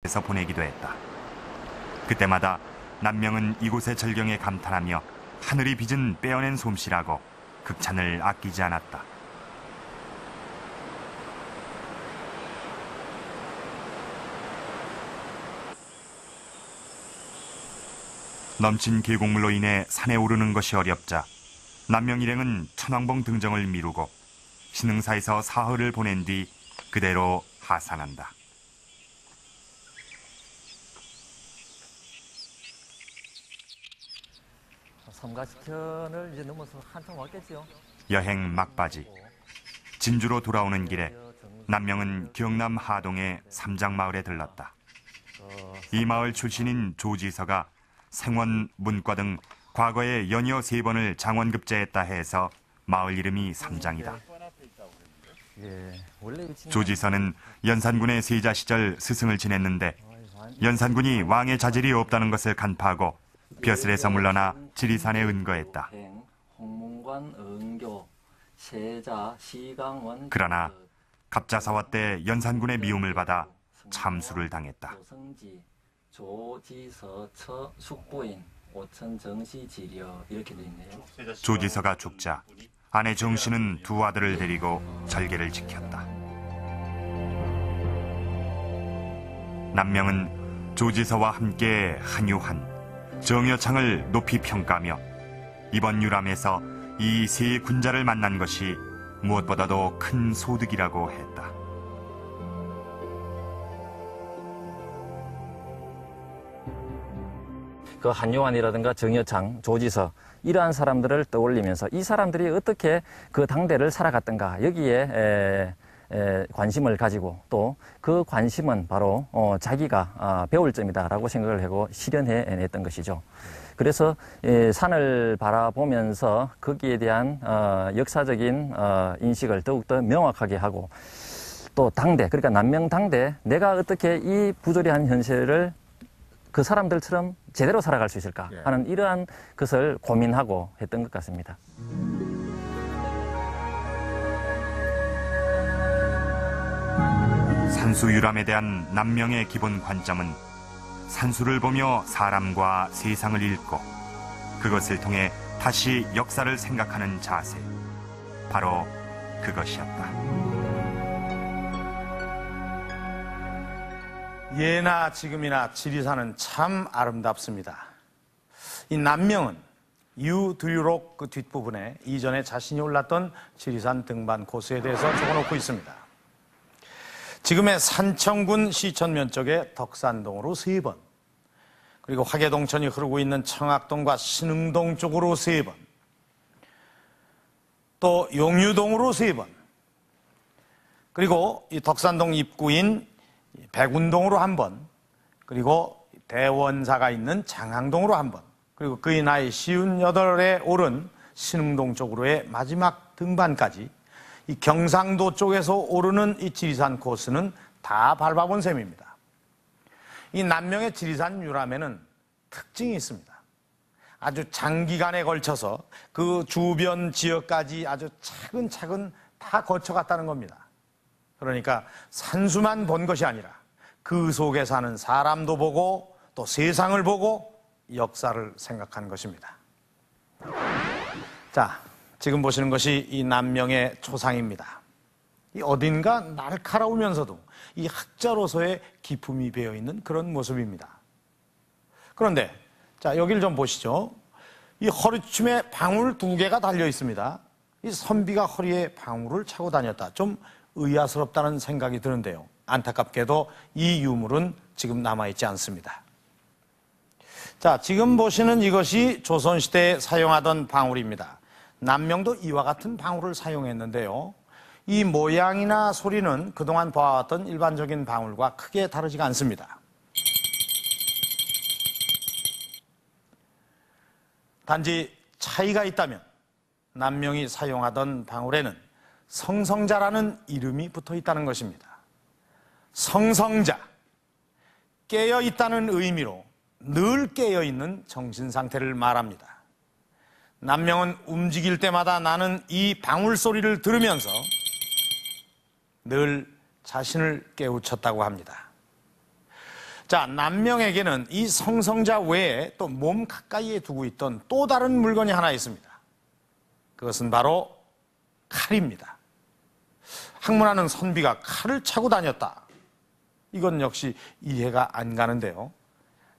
에서 보내기도 했다. 그때마다 남명은 이곳의 절경에 감탄하며 하늘이 빚은 빼어낸 솜씨라고 극찬을 아끼지 않았다. 넘친 계곡물로 인해 산에 오르는 것이 어렵자 남명 일행은 천왕봉 등정을 미루고 신흥사에서 사흘을 보낸 뒤 그대로 하산한다. 삼가시천을 이제 넘어서 한참 왔겠죠. 여행 막바지. 진주로 돌아오는 길에 남명은 경남 하동의 삼장마을에 들렀다. 이 마을 출신인 조지서가 생원, 문과 등 과거에 연이어 3번을 장원급제했다 해서 마을 이름이 삼장이다. 조지서는 연산군의 세자 시절 스승을 지냈는데 연산군이 왕의 자질이 없다는 것을 간파하고 벼슬에서 물러나 지리산에 은거했다. 그러나 갑자사화 때 연산군의 미움을 받아 참수를 당했다. 조지서가 죽자 아내 정씨는 2 아들을 데리고 절개를 지켰다. 남명은 조지서와 함께 한유한 정여창을 높이 평가하며 이번 유람에서 이 3 군자를 만난 것이 무엇보다도 큰 소득이라고 했다. 그 한요한이라든가 정여창, 조지서 이러한 사람들을 떠올리면서 이 사람들이 어떻게 그 당대를 살아갔던가 여기에 관심을 가지고 또 그 관심은 바로 자기가 배울 점이다라고 생각을 하고 실현해냈던 것이죠. 그래서 산을 바라보면서 거기에 대한 역사적인 인식을 더욱더 명확하게 하고 또 당대, 그러니까 남명 당대 내가 어떻게 이 부조리한 현실을 그 사람들처럼 제대로 살아갈 수 있을까 하는 이러한 것을 고민하고 했던 것 같습니다. 산수 유람에 대한 남명의 기본 관점은 산수를 보며 사람과 세상을 읽고 그것을 통해 다시 역사를 생각하는 자세, 바로 그것이었다. 예나 지금이나 지리산은 참 아름답습니다. 이 남명은 유두유록 그 뒷부분에 이전에 자신이 올랐던 지리산 등반 코스에 대해서 적어놓고 있습니다. 지금의 산청군 시천면 쪽에 덕산동으로 3번, 그리고 화계동천이 흐르고 있는 청학동과 신흥동 쪽으로 3번, 또 용유동으로 3번, 그리고 이 덕산동 입구인 백운동으로 1번, 그리고 대원사가 있는 장항동으로 1번, 그리고 그의 나이 58에 오른 신흥동 쪽으로의 마지막 등반까지 이 경상도 쪽에서 오르는 이 지리산 코스는 다 밟아본 셈입니다. 이 남명의 지리산 유람에는 특징이 있습니다. 아주 장기간에 걸쳐서 그 주변 지역까지 아주 차근차근 다 거쳐갔다는 겁니다. 그러니까 산수만 본 것이 아니라 그 속에 사는 사람도 보고 또 세상을 보고 역사를 생각한 것입니다. 자, 지금 보시는 것이 이 남명의 초상입니다. 이 어딘가 날카로우면서도 이 학자로서의 기품이 배어있는 그런 모습입니다. 그런데 자, 여기를 좀 보시죠. 이 허리춤에 방울 2개가 달려 있습니다. 이 선비가 허리에 방울을 차고 다녔다. 좀 의아스럽다는 생각이 드는데요. 안타깝게도 이 유물은 지금 남아있지 않습니다. 자, 지금 보시는 이것이 조선시대에 사용하던 방울입니다. 남명도 이와 같은 방울을 사용했는데요. 이 모양이나 소리는 그동안 봐왔던 일반적인 방울과 크게 다르지가 않습니다. 단지 차이가 있다면 남명이 사용하던 방울에는 성성자라는 이름이 붙어 있다는 것입니다. 성성자, 깨어있다는 의미로 늘 깨어있는 정신 상태를 말합니다. 남명은 움직일 때마다 나는 이 방울 소리를 들으면서 늘 자신을 깨우쳤다고 합니다. 자, 남명에게는 이 성성자 외에 또 몸 가까이에 두고 있던 또 다른 물건이 하나 있습니다. 그것은 바로 칼입니다. 학문하는 선비가 칼을 차고 다녔다. 이건 역시 이해가 안 가는데요.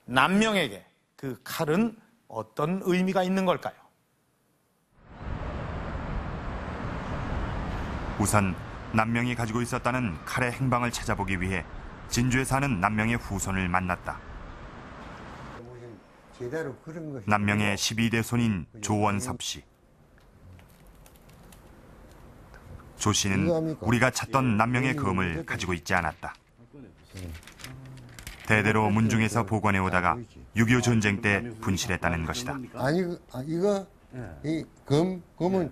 남명에게 그 칼은 어떤 의미가 있는 걸까요? 우선 남명이 가지고 있었다는 칼의 행방을 찾아보기 위해 진주에 사는 남명의 후손을 만났다. 제대로 그런 것이 남명의 12대 손인 조원섭 씨. 조 씨는 우리가 찾던 남명의 검을 가지고 있지 않았다. 대대로 문중에서 복원해 오다가 6.25 전쟁 때 분실했다는 것이다. 아니 이거 이 검은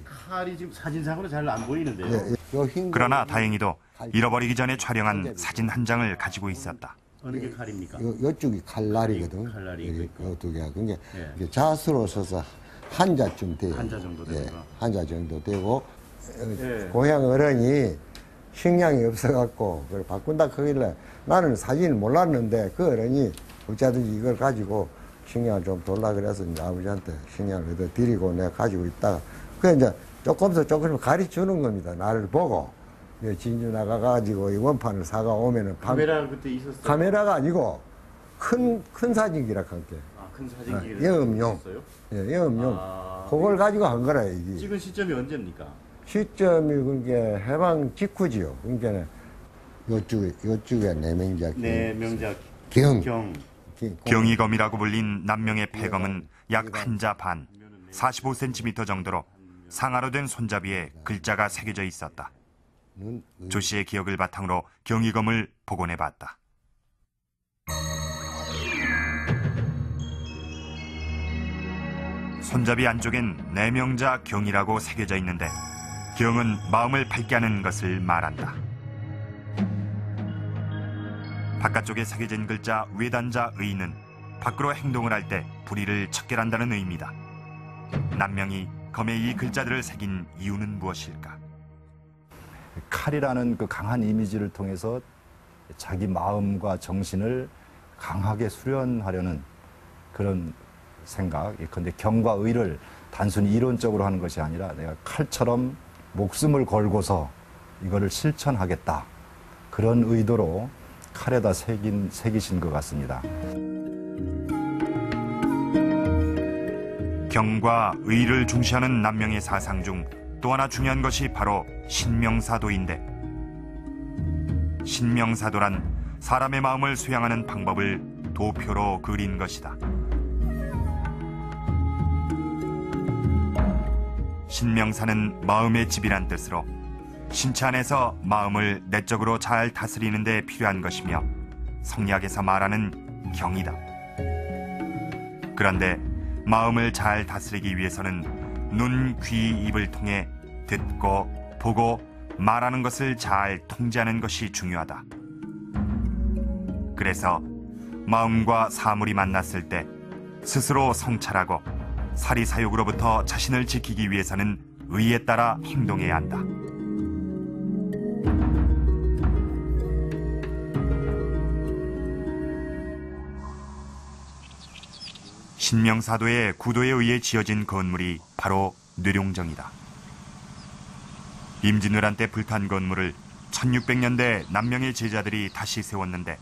칼이 지금 사진상으로 잘 안 보이는데요. 요 흰 그러나 다행히도 잃어버리기 전에 촬영한 사진 한 장을 가지고 있었다. 어느 게 칼입니까? 요쪽이 칼날이거든. 칼날이 있고. 요두 개가 그게 예. 자수로 써서 한자쯤 돼요. 한자 정도 되는구나. 한자 정도 되고 고향 어른이 식량이 없어갖고 그걸 바꾼다 그길래 나는 사진을 몰랐는데 그 어른이 어쩌든지 이걸 가지고 식량을 좀 돌라 그래서 이제 아버지한테 식량을 얻어 드리고 내가 가지고 있다가 그 이제 조금씩 가르쳐주는 겁니다. 나를 보고 진주 나가가지고 이 원판을 사가 오면은 카메라 그때 있었어요? 카메라가 아니고 큰 사진기라 할게. 아, 큰 사진기를 영업용. 썼어요? 예, 영업용. 아, 그걸 가지고 한 거라 이게. 찍은 시점이 언제입니까? 시점이 그게 해방 직후지요. 그러니까 요쪽에 내명자 네, 명작 경. 경이검이라고 불린 남명의 패검은 약 한자 반, 45cm 정도로 상하로 된 손잡이에 글자가 새겨져 있었다. 조 씨의 기억을 바탕으로 경이검을 복원해봤다. 손잡이 안쪽엔 내명자 경이라고 새겨져 있는데 경은 마음을 밝게 하는 것을 말한다. 바깥쪽에 새겨진 글자 외단자 의는 밖으로 행동을 할 때 불의를 척결한다는 의미다. 남명이 검에 이 글자들을 새긴 이유는 무엇일까? 칼이라는 그 강한 이미지를 통해서 자기 마음과 정신을 강하게 수련하려는 그런 생각. 그런데 경과 의를 단순히 이론적으로 하는 것이 아니라 내가 칼처럼 목숨을 걸고서 이거를 실천하겠다. 그런 의도로 칼에다 새기신 것 같습니다. 경과 의를 중시하는 남명의 사상 중 또 하나 중요한 것이 바로 신명사도인데, 신명사도란 사람의 마음을 수양하는 방법을 도표로 그린 것이다. 신명사는 마음의 집이란 뜻으로 신체 안에서 마음을 내적으로 잘 다스리는 데 필요한 것이며 성리학에서 말하는 경이다. 그런데 마음을 잘 다스리기 위해서는 눈, 귀, 입을 통해 듣고 보고 말하는 것을 잘 통제하는 것이 중요하다. 그래서 마음과 사물이 만났을 때 스스로 성찰하고 사리사욕으로부터 자신을 지키기 위해서는 의에 따라 행동해야 한다. 신명사도의 구도에 의해 지어진 건물이 바로 뇌룡정이다. 임진왜란 때 불탄 건물을 1600년대 남명의 제자들이 다시 세웠는데